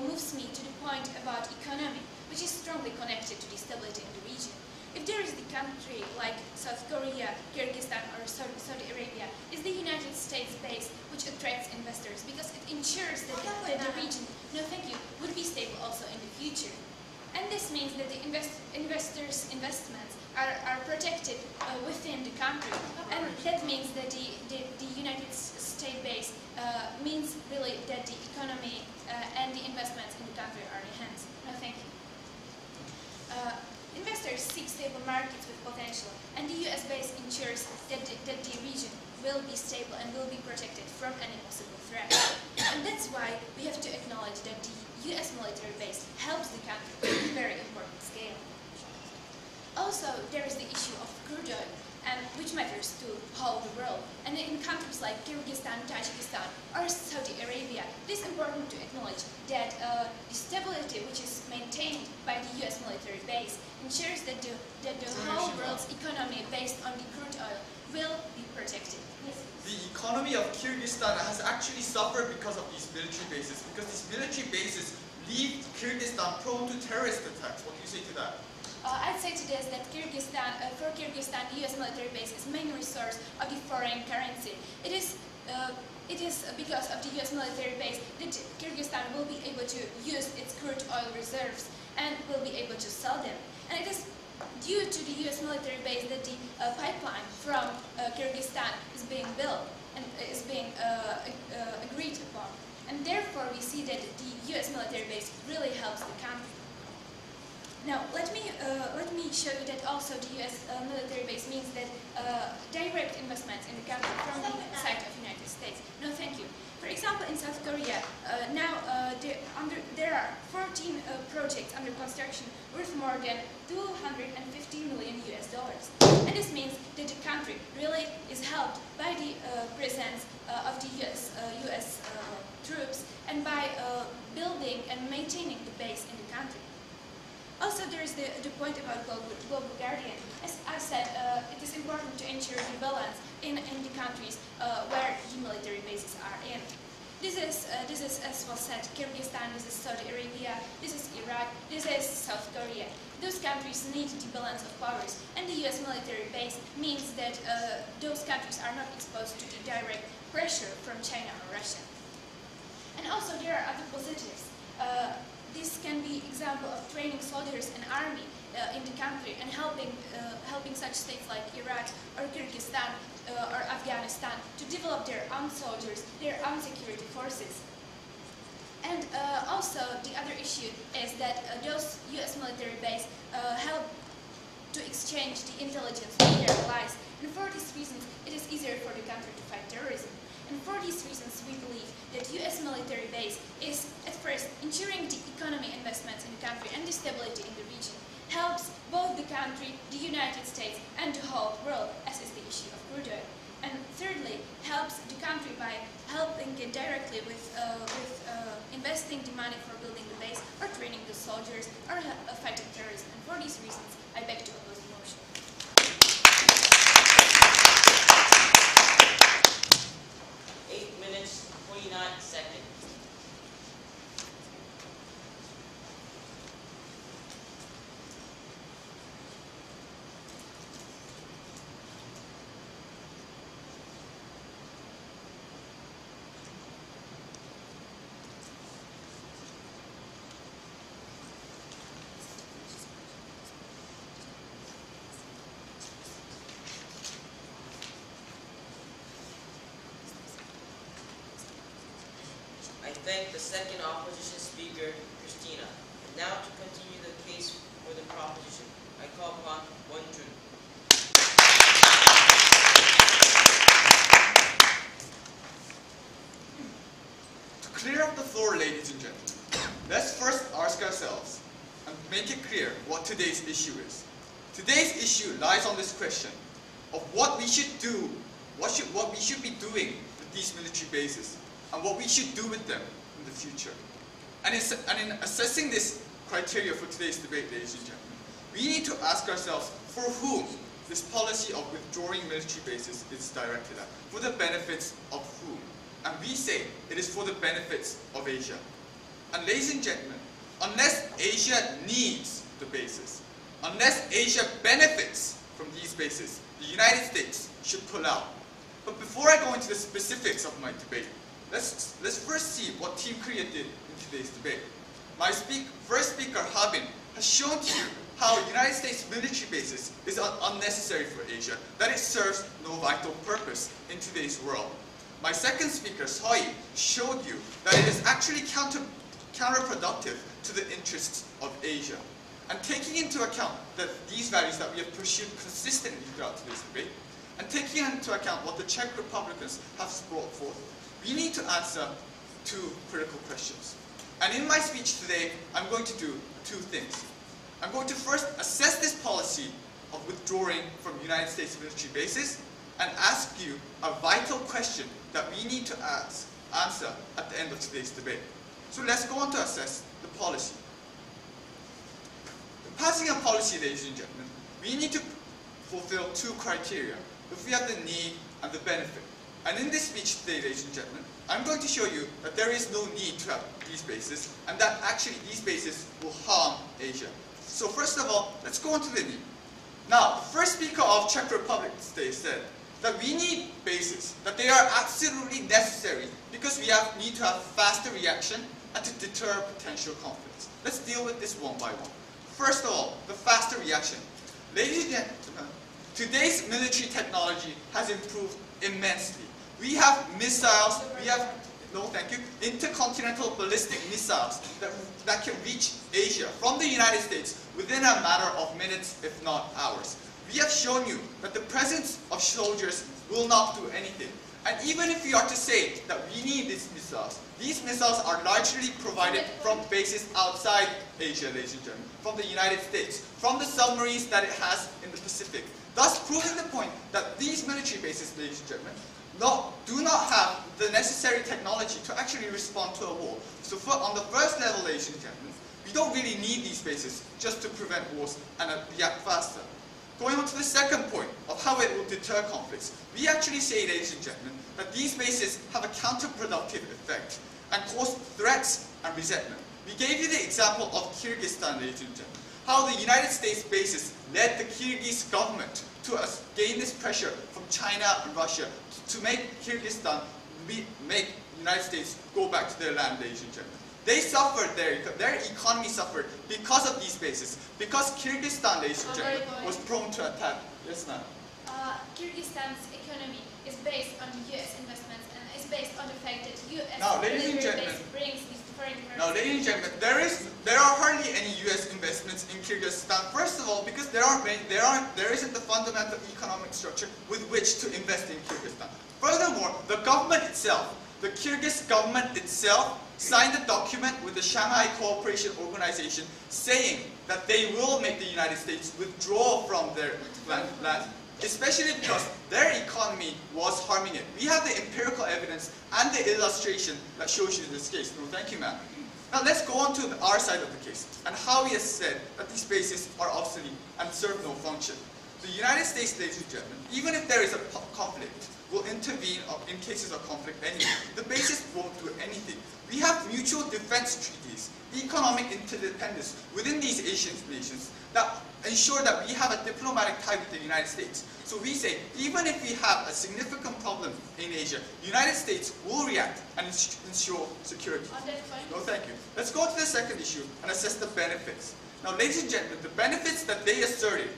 moves me to the point about economy, which is strongly connected to the stability in the region. If there is the country like South Korea, Kyrgyzstan, or Saudi Arabia, is the United States base which attracts investors because it ensures that the region, no thank you, would be stable also in the future. And this means that the investors' investments are protected within the country. And that means that the United States base means really that the economy and the investments in the country are enhanced. No, thank you. Investors seek stable markets with potential, and the US base ensures that the region will be stable and will be protected from any possible threat. And that's why we have to acknowledge that the US military base helps the country on a very important scale. Also, there is the issue of crude oil, and which matters to whole the world. And in countries like Kyrgyzstan, Tajikistan, or Saudi Arabia, it is important to acknowledge that the stability which is maintained by the US military base ensures that the whole world's economy based on the crude oil will be protected. Yes. The economy of Kyrgyzstan has actually suffered because of these military bases, because these military bases leave Kyrgyzstan prone to terrorist attacks. What do you say to that? I'd say to this that for Kyrgyzstan, the US military base is main resource of the foreign currency. It is because of the US military base that Kyrgyzstan will be able to use its crude oil reserves and will be able to sell them. And it is due to the US military base that the pipeline from Kyrgyzstan is being built and is being agreed upon. And therefore we see that the US military base really helps the country. Now, let me let me show you that also the US military base means that direct investments in the country from the side of United States. No, thank you. For example, in South Korea, now there are 14 projects under construction worth more than $250 million US. And this means that the country really is helped by the presence of the US troops and by building and maintaining the base in the country. Also, there is the point about global guardian. As I said, it is important to ensure the balance in the countries where the military bases are in. This is, as was said, Kyrgyzstan, this is Saudi Arabia, this is Iraq, this is South Korea. Those countries need the balance of powers, and the US military base means that those countries are not exposed to the direct pressure from China or Russia. And also there are other positives. This can be example of training soldiers and army in the country and helping such states like Iraq or Kyrgyzstan or Afghanistan to develop their own soldiers, their own security forces. And also the other issue is that those US military bases help to exchange the intelligence with their allies. And for these reasons, it is easier for the country to fight terrorism. And for these reasons, we believe that US military base is, at first, ensuring the economy investments in the country and the stability in the region, helps both the country, the United States, and the whole world, as is the issue of crude oil. And thirdly, helps the country by helping it directly with investing the money for building the base, or training the soldiers, or fighting terrorism. And for these reasons, I beg to oppose the motion. 8 minutes, 29 seconds. I thank the second opposition speaker, Christina. And now to continue the case for the proposition, I call upon Won-jun. To clear up the floor, ladies and gentlemen, let's first ask ourselves and make it clear what today's issue is. Today's issue lies on this question of what we should do, what we should be doing with these military bases, and what we should do with them in the future. And in assessing this criteria for today's debate, ladies and gentlemen, we need to ask ourselves for whom this policy of withdrawing military bases is directed at. For the benefits of whom? And we say it is for the benefits of Asia. And ladies and gentlemen, unless Asia needs the bases, unless Asia benefits from these bases, the United States should pull out. But before I go into the specifics of my debate, let's first see what Team Korea did in today's debate. My first speaker, Habin, has shown to you how United States military bases is unnecessary for Asia, that it serves no vital purpose in today's world. My second speaker, Soi, showed you that it is actually counterproductive to the interests of Asia. And taking into account that these values that we have pursued consistently throughout today's debate, and taking into account what the Czech Republicans have brought forth, we need to answer two critical questions. And in my speech today, I'm going to do two things. I'm going to first assess this policy of withdrawing from United States military bases and ask you a vital question that we need to answer at the end of today's debate. So let's go on to assess the policy. In passing a policy, ladies and gentlemen, we need to fulfill two criteria. If we have the need and the benefit. And in this speech today, ladies and gentlemen, I'm going to show you that there is no need to have these bases, and that actually these bases will harm Asia. So first of all, let's go on to the need. Now, the first speaker of Czech Republic today said that we need bases, that they are absolutely necessary because we need to have faster reaction and to deter potential conflicts. Let's deal with this one by one. First of all, the faster reaction. Ladies and gentlemen, today's military technology has improved immensely. We have missiles, we have no thank you, intercontinental ballistic missiles that can reach Asia from the United States within a matter of minutes, if not hours. We have shown you that the presence of soldiers will not do anything. And even if we are to say that we need these missiles are largely provided from bases outside Asia, ladies and gentlemen, from the United States, from the submarines that it has in the Pacific, thus proving the point that these military bases, ladies and gentlemen, do not have the necessary technology to actually respond to a war. So on the first level, ladies and gentlemen, we don't really need these bases just to prevent wars and react faster. Going on to the second point of how it will deter conflicts, we actually say, ladies and gentlemen, that these bases have a counterproductive effect and cause threats and resentment. We gave you the example of Kyrgyzstan, ladies and gentlemen, how the United States bases led the Kyrgyz government to gain this pressure from China and Russia to make Kyrgyzstan make the United States go back to their land, ladies and gentlemen. They suffered, their economy suffered because of these bases, because Kyrgyzstan, ladies and gentlemen, was prone to attack. Yes, ma'am. Kyrgyzstan's economy is based on US investments and is based on the fact that US Now, ladies and military gentlemen, base brings these foreign currencies. Now, ladies and gentlemen, there are hardly any U.S. investments in Kyrgyzstan. First of all, because there isn't the fundamental economic structure with which to invest in Kyrgyzstan. Furthermore, the government itself, the Kyrgyz government itself, signed a document with the Shanghai Cooperation Organization saying that they will make the United States withdraw from their land, especially because their economy was harming it. We have the empirical evidence and the illustration that shows you this case. No, thank you, ma'am. Now let's go on to our side of the case and how we have said that these bases are obsolete and serve no function. The United States, ladies and gentlemen, even if there is a conflict, will intervene in cases of conflict anyway. The bases won't do anything. We have mutual defense treaties, economic interdependence within these Asian nations that ensure that we have a diplomatic tie with the United States. So we say, even if we have a significant problem in Asia, the United States will react and ensure security. On that point, No, thank you. Let's go to the second issue and assess the benefits. Now, ladies and gentlemen, the benefits that they asserted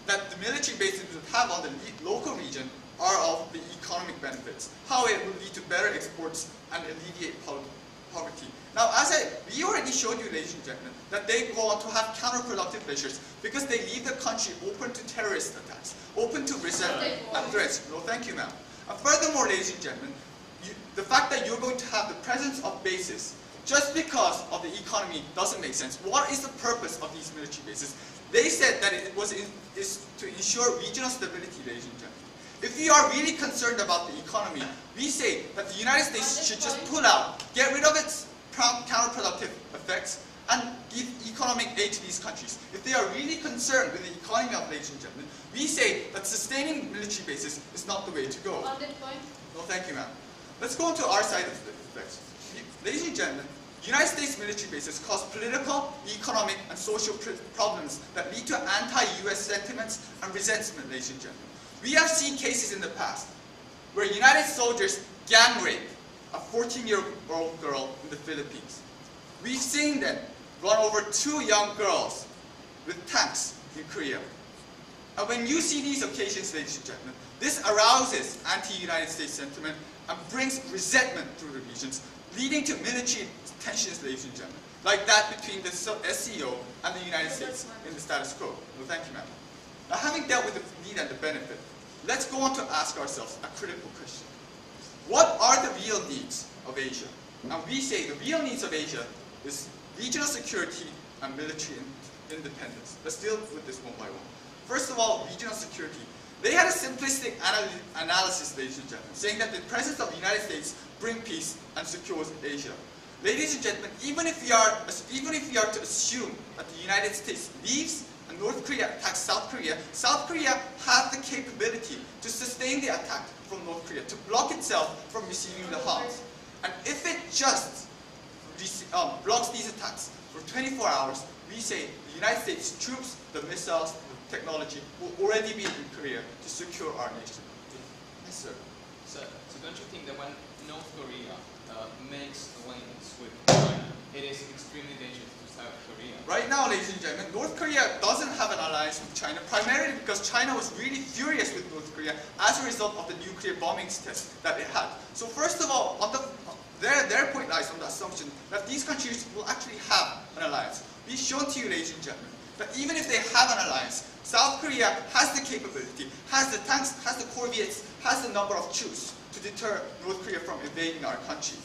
that the military bases would have on the local region are of the economic benefits, how it will lead to better exports and alleviate poverty. Now, we already showed you, ladies and gentlemen, that they go on to have counterproductive measures because they leave the country open to terrorist attacks, open to resentment and threats. No, thank you, ma'am. And furthermore, ladies and gentlemen, the fact that you're going to have the presence of bases just because of the economy doesn't make sense. What is the purpose of these military bases? They said that it is to ensure regional stability, ladies and gentlemen. If we are really concerned about the economy, we say that the United States should just pull out, get rid of its counterproductive effects, and give economic aid to these countries. If they are really concerned with the economy of, ladies and gentlemen, we say that sustaining military bases is not the way to go. on that point, No, thank you, ma'am. Let's go on to our side of the effects. Ladies and gentlemen, United States military bases cause political, economic, and social problems that lead to anti-US sentiments and resentment, ladies and gentlemen. We have seen cases in the past where United soldiers gang rape a 14-year-old girl in the Philippines. We've seen them run over 2 young girls with tanks in Korea. And when you see these occasions, ladies and gentlemen, this arouses anti-United States sentiment and brings resentment through the regions, leading to military tensions, ladies and gentlemen, like that between the SCO and the United States in the status quo. Well, thank you, ma'am. Now, having dealt with the need and the benefit, let's go on to ask ourselves a critical question. What are the real needs of Asia? And we say the real needs of Asia is regional security and military independence. Let's deal with this one by one. First of all, regional security. They had a simplistic analysis, ladies and gentlemen, saying that the presence of the United States brings peace and secures Asia. Ladies and gentlemen, even if we are to assume that the United States leaves and North Korea attacks South Korea has the capability to sustain the attack from North Korea, to block itself from receiving the harms. And if it just blocks these attacks for 24 hours, we say the United States troops, the missiles, the technology will already be in Korea to secure our nation. Yes, sir. So don't you think that when North Korea makes links with China, it is extremely dangerous to South Korea? Right now, ladies and gentlemen, North Korea doesn't have an alliance with China, primarily because China was really furious with North Korea as a result of the nuclear bombing test that it had. So first of all, their point lies on the assumption that these countries will actually have an alliance. We've shown to you, ladies and gentlemen, that even if they have an alliance, South Korea has the capability, has the tanks, has the corvettes, has the number of troops to deter North Korea from invading our country.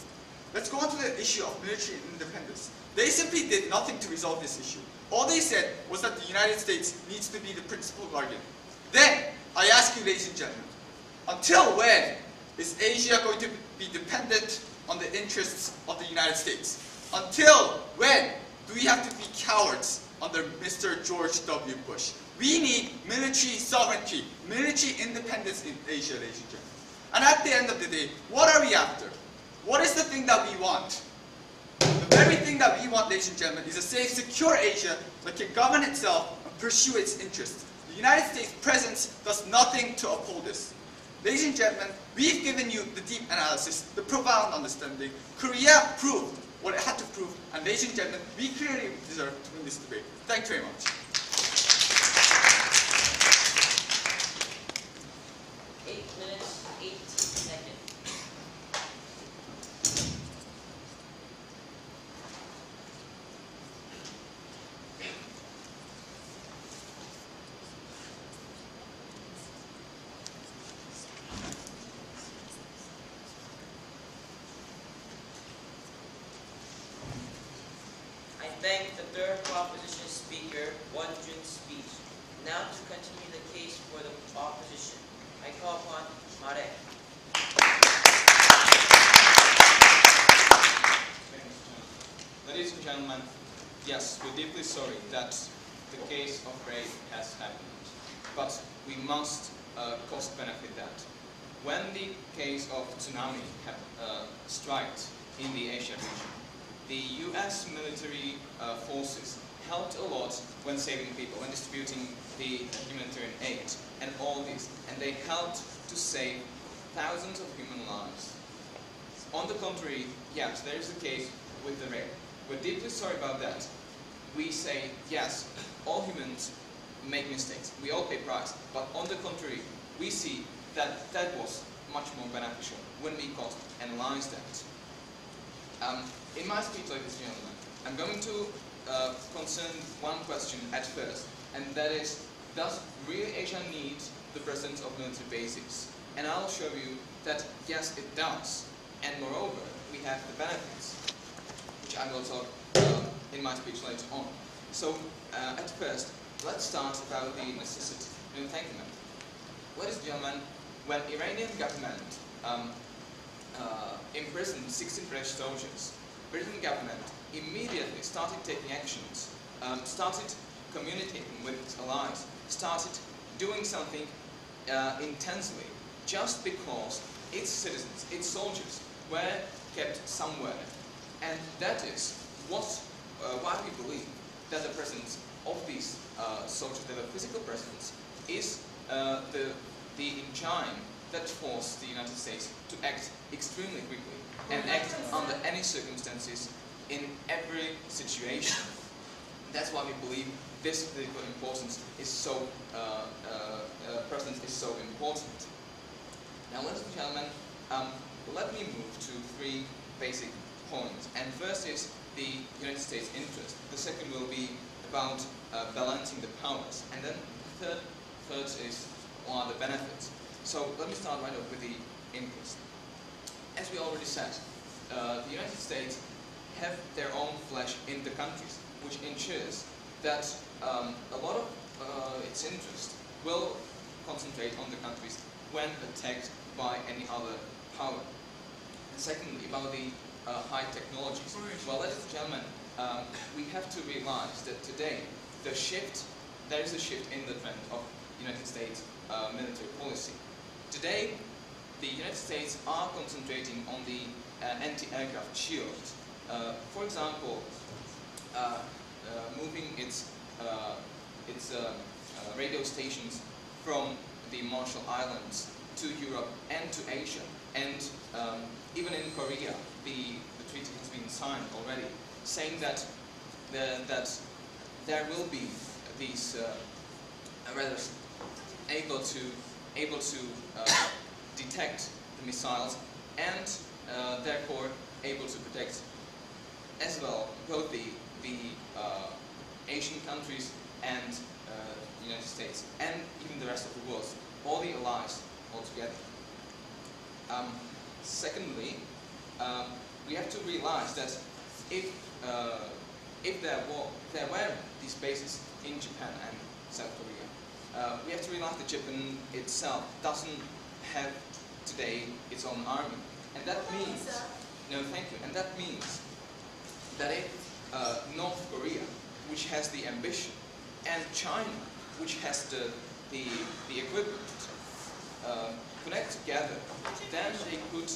Let's go on to the issue of military independence. They simply did nothing to resolve this issue. All they said was that the United States needs to be the principal guardian. Then, I ask you, ladies and gentlemen, until when is Asia going to be dependent on the interests of the United States? Until when do we have to be cowards under Mr. George W. Bush? We need military sovereignty, military independence in Asia, ladies and gentlemen. And at the end of the day, what are we after? What is the thing that we want? The very thing that we want, ladies and gentlemen, is a safe, secure Asia that can govern itself and pursue its interests. The United States' presence does nothing to uphold this. Ladies and gentlemen, we've given you the deep analysis, the profound understanding. Korea proved what it had to prove, and ladies and gentlemen, we clearly deserve to win this debate. Thank you very much. 8 minutes, 18 seconds. I thank the third proposition speaker, Won Jun's speech. Now to continue the case for the opposition, I call upon Marek. Ladies and gentlemen, yes, we're deeply sorry that the case of rape has happened, but we must cost-benefit that. When the case of tsunami struck in the Asia region, the US military forces helped a lot when saving people, when distributing the humanitarian aid and all this, and they helped to save thousands of human lives. On the contrary, yes, there is the case with the rape. We're deeply sorry about that. We say, yes, all humans make mistakes. We all pay price. But on the contrary, we see that that was much more beneficial when we cost analyze that. In my speech, ladies and gentlemen, I'm going to concern one question at first, and that is, does really Asia need the presence of military bases? And I'll show you that yes, it does. And moreover, we have the benefits, which I will talk in my speech later on. So, at first, let's start about the necessity. Thank you, ma'am. Ladies and gentlemen, when Iranian government imprisoned 16 British soldiers, British government immediately started taking actions, started communicating with its allies, started doing something intensely, just because its citizens, its soldiers, were kept somewhere. And that is what, why we believe that the presence of these soldiers, the physical presence, is the engine that forced the United States to act extremely quickly and act under any circumstances in every situation. That's why we believe this political importance is so presence is so important. Now, ladies and gentlemen, let me move to three basic points. And first is the United States interest. The second will be about balancing the powers. And then the third is what are the benefits. So let me start right off with the interest. As we already said, the United States have their own flesh in the countries, which ensures that a lot of its interest will concentrate on the countries when attacked by any other power. And secondly, about the high technologies. Well, ladies and gentlemen, we have to realize that today there is a shift in the trend of United States military policy. Today, the United States are concentrating on the anti-aircraft shield. For example, moving its radio stations from the Marshall Islands to Europe and to Asia. And even in Korea, the treaty has been signed already, saying that there will be these radars able to detect the missiles and therefore able to protect as well both the Asian countries and the United States and even the rest of the world, all the allies altogether. Secondly, we have to realize that if there were these bases in Japan and South Korea, we have to realize that Japan itself doesn't have today its own army, and that means and that means that if North Korea, which has the ambition, and China, which has the equipment, connect together, then they could,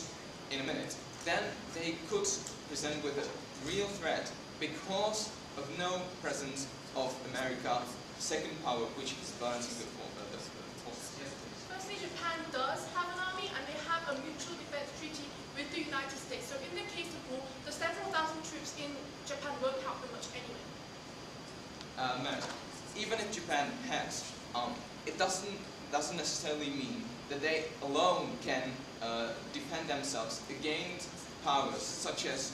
then they could present with a real threat because of no presence of America, second power, which is balancing the forces. Firstly, Japan does have an army and they have a mutual defense treaty with the United States. So in the case of war, the several thousand troops in Japan won't help them much anyway. Even if Japan has army, it doesn't necessarily mean that they alone can defend themselves against powers such as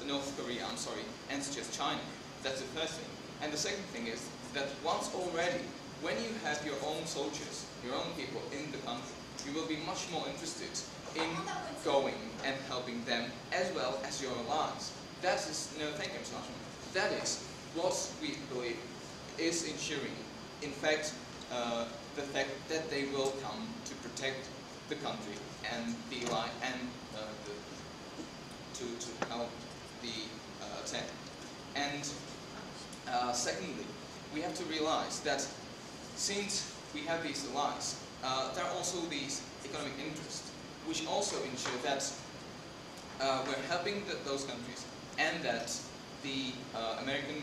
North Korea, and such as China. That's the first thing. And the second thing is that once already, when you have your own soldiers, your own people in the country, you will be much more interested in going and helping them as well as your allies. That is, that is what we believe is ensuring, in fact, the fact that they will come to protect the country and the ally and to help the attack. And secondly, we have to realize that since we have these allies, there are also these economic interests, which also ensure that we're helping those countries and that the American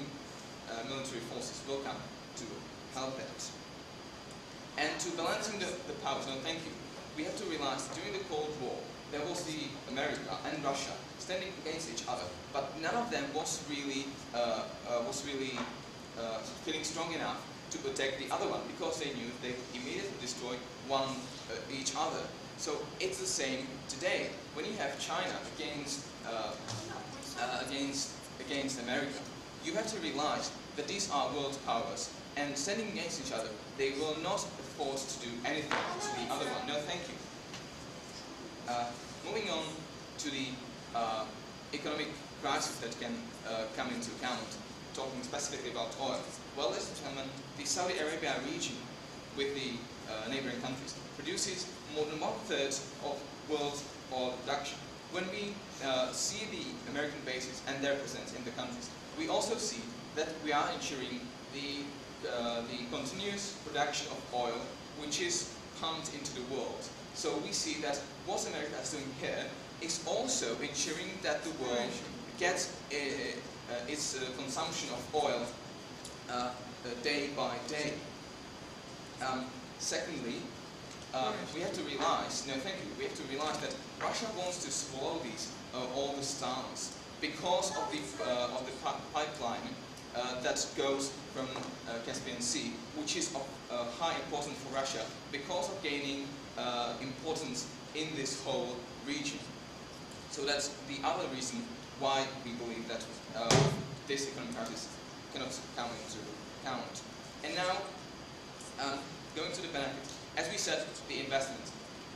military forces will come to help that. And to balancing the powers, we have to realize that during the Cold War, there was America and Russia standing against each other, but none of them was really feeling strong enough to protect the other one, because they knew they immediately destroy each other. So it's the same today. When you have China against America, you have to realize that these are world powers, and standing against each other, they will not be forced to do anything to the other one. No, thank you. Moving on to the economic crisis that can come into account, talking specifically about oil. Well, ladies and gentlemen, the Saudi Arabia region with the neighboring countries produces more than 1/3 of world oil production. When we see the American bases and their presence in the countries, we also see that we are ensuring the continuous production of oil, which is pumped into the world. So we see that what America is doing here is also ensuring that the world gets its consumption of oil day by day. Secondly, we have to realize, we have to realize that Russia wants to swallow these all the stars because of the pipeline that goes from Caspian Sea, which is of high importance for Russia because of gaining importance in this whole region. So that's the other reason why we believe that this economic crisis cannot come into account. And now, going to the benefit. As we said, the investment.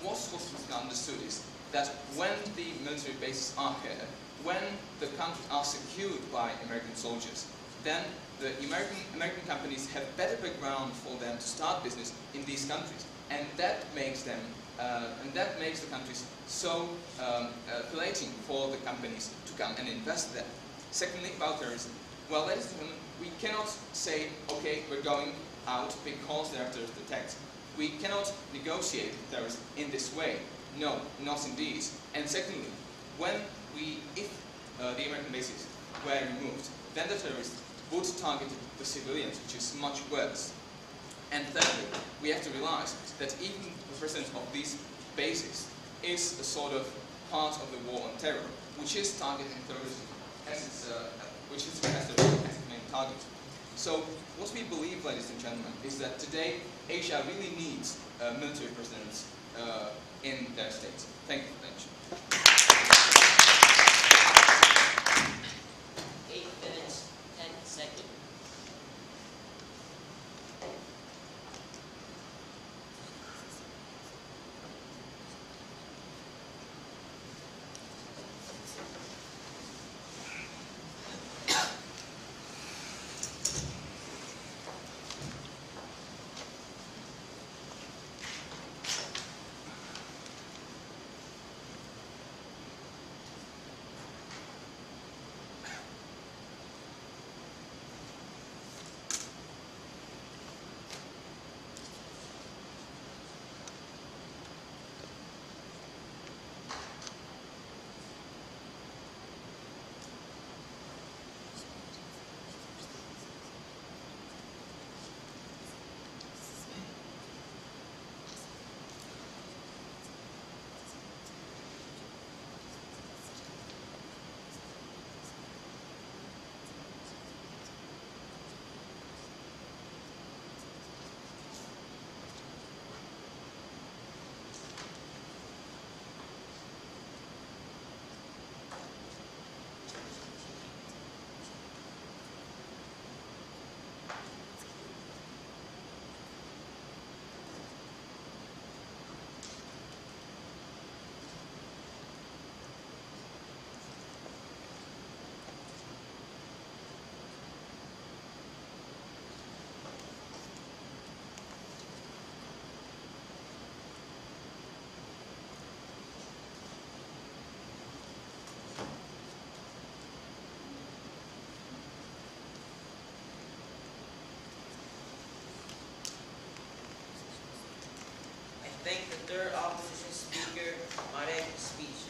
What's understood is that when the military bases are here, when the countries are secured by American soldiers, then the American companies have better background for them to start business in these countries, and that makes them the countries so appealing for the companies to come and invest there. Secondly, about terrorism. Well, ladies and gentlemen, we cannot say, okay, we're going out because there are terrorist attacks. We cannot negotiate with terrorists in this way. No, not indeed. And secondly, if the American bases were removed, then the terrorists would target the civilians, which is much worse. And thirdly, we have to realize that even the presence of these bases is a sort of part of the war on terror, which is targeting terrorism as the main target. So what we believe, ladies and gentlemen, is that today Asia really needs military presence in their states. Thank you for attention. thank the third opposition speaker, Marek's speech.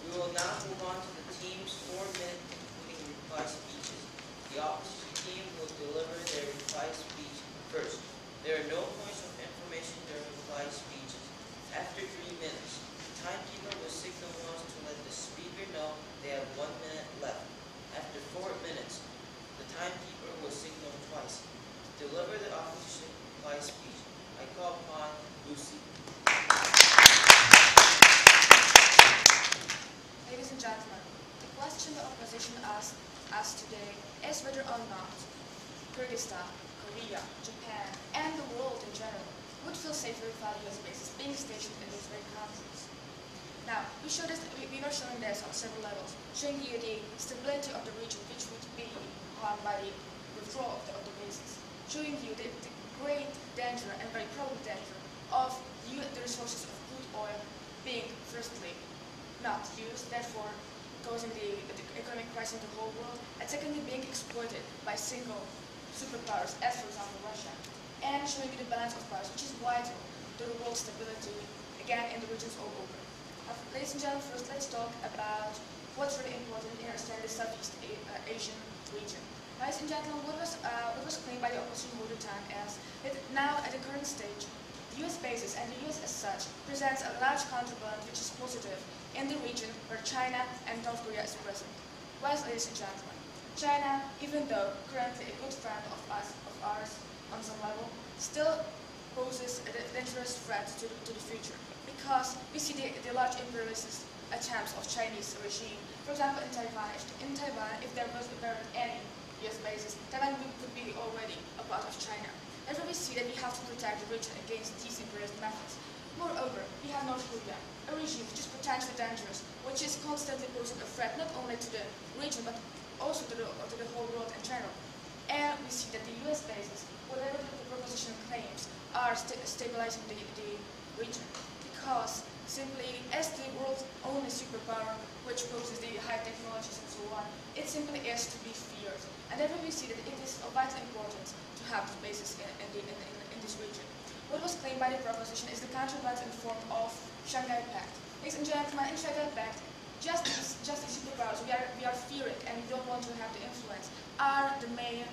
We will now move on to the team's 4-minute concluding reply speeches. The opposition team will deliver their reply speech first. There are no points of information during reply speeches. After 3 minutes, the timekeeper will signal once to let the speaker know they have 1 minute left. After 4 minutes, the timekeeper will signal twice. To deliver the opposition reply speech, I call upon Lucy. Ladies and gentlemen, the question the opposition asks us today is whether or not Kyrgyzstan, Korea, Japan, and the world in general would feel safer without US bases being stationed in those very countries. Now, we are showing this on several levels, showing you the stability of the region which would be harmed by the withdrawal of the bases, showing you the great danger and very probable danger of the resources of crude oil being, firstly, not used, therefore causing the economic crisis in the whole world, and secondly being exploited by single superpowers, as for example Russia, and showing you the balance of powers, which is vital to the world stability, again, in the regions all over. Ladies and gentlemen, first let's talk about what's really important in understanding the Southeast Asian region. Ladies and gentlemen, what was claimed by the opposition all the time is that now, at the current stage, the US bases and the US as such presents a large counterbalance which is positive in the region where China and North Korea is present. Whereas, ladies and gentlemen, China, even though currently a good friend of ours on some level, still poses a dangerous threat to the future, because we see the large imperialist attempts of Chinese regime. For example, in Taiwan, if there weren't any US bases, Taiwan would be already a part of China. Therefore, we see that we have to protect the region against these imperialist methods. Moreover, we have North Korea, a regime which is potentially dangerous, which is constantly posing a threat not only to the region but also to the whole world in general. And we see that the US bases, whatever the proposition claims, are stabilizing the region, because simply as the world's only superpower, which poses the high technologies and so on, it simply is to be feared. And therefore we see that it is of vital importance to have these bases in this region. What was claimed by the proposition is the counterbalance in the form of Shanghai Pact. Ladies and gentlemen, in Shanghai Pact, just these superpowers we are fearing and we don't want to have the influence are the main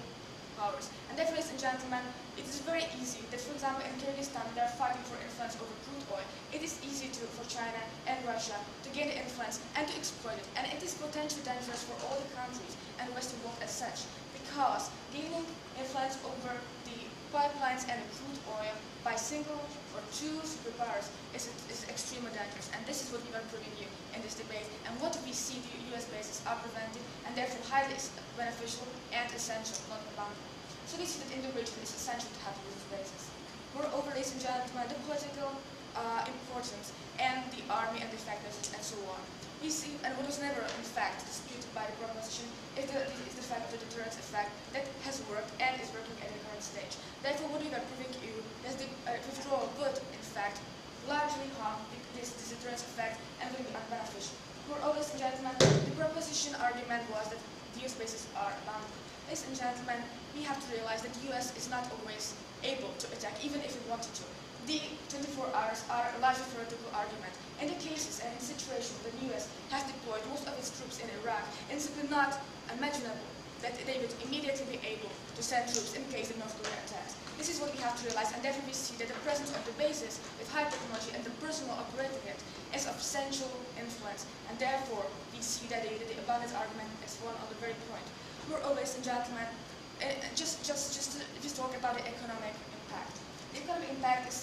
powers. And therefore, ladies and gentlemen, it is very easy that, for example, in Kyrgyzstan, they are fighting for influence over crude oil. It is easy for China and Russia to gain the influence and to exploit it. And it is potentially dangerous for all the countries and the Western world as such, because gaining influence over the pipelines and the crude oil by single or two superpowers is extremely dangerous. And this is what we are proving you in this debate, and what we see the US bases are preventing, and therefore highly beneficial and essential, not abounding. So we see that in the region it is essential to have the US bases. Moreover, ladies and gentlemen, the political importance and the army and the effectiveness and so on. We see, and what was never in fact disputed by the proposition, is the fact of the deterrence effect that has worked and is working at the current stage. Therefore, what we are proving to you is the withdrawal would, in fact, largely harm this deterrence effect and will be unbeneficial. Moreover, ladies and gentlemen, the proposition argument was that the US bases are abounding. Ladies and gentlemen, we have to realize that the US is not always able to attack, even if it wanted to. The 24 hours are a largely theoretical argument. In the cases and in situations that the US has deployed most of its troops in Iraq, it's simply not imaginable that they would immediately be able to send troops in case the North Korea attacks. This is what we have to realize, and therefore we see that the presence of the bases with high technology and the personnel operating it is of essential influence, and therefore we see that the abundance argument is one on the very point. Moreover, ladies and gentlemen, just talk about the economic impact. The economic impact is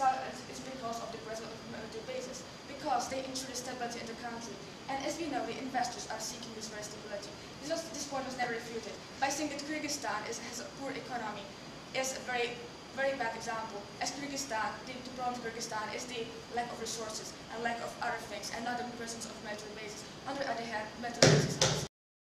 because of the presence of the bases, because they ensure the stability in the country. And as we know, the investors are seeking this very stability. This point was never refuted. By saying that Kyrgyzstan has a poor economy is a very bad example, as Kyrgyzstan, the problem of Kyrgyzstan is the lack of resources and lack of other things, and not the presence of military bases. On the other hand, military bases